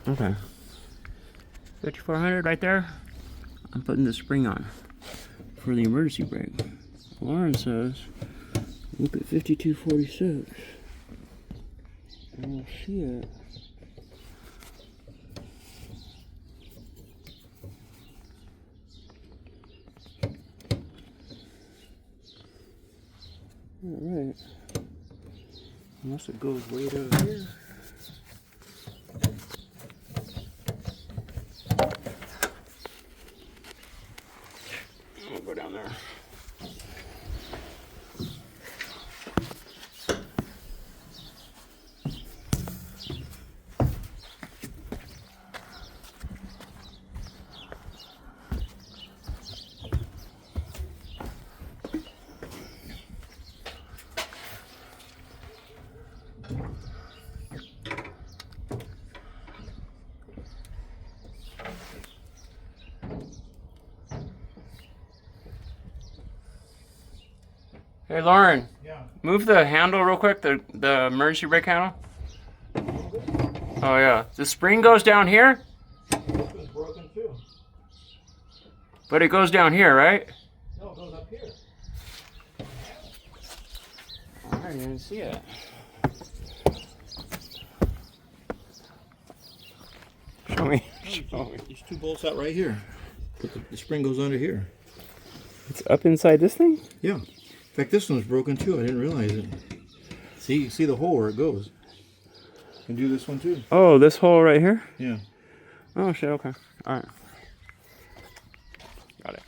Okay. 5400 right there. I'm putting the spring on for the emergency brake. Lauren says loop at 5246. I don't see it. Alright. Unless it goes way down here. I'll go down there. Hey Lauren, Yeah. move the handle real quick, the emergency brake handle. Oh yeah, the spring goes down here, This one's broken too. but it goes down here, right? No, it goes up here. I didn't even see it. Show me. Show me. These two bolts out right here. But the spring goes under here. It's up inside this thing? Yeah. In fact, this one's broken too. I didn't realize it. See the hole where it goes. You can do this one too. Oh, this hole right here? Yeah. Oh shit, okay. Alright. Got it.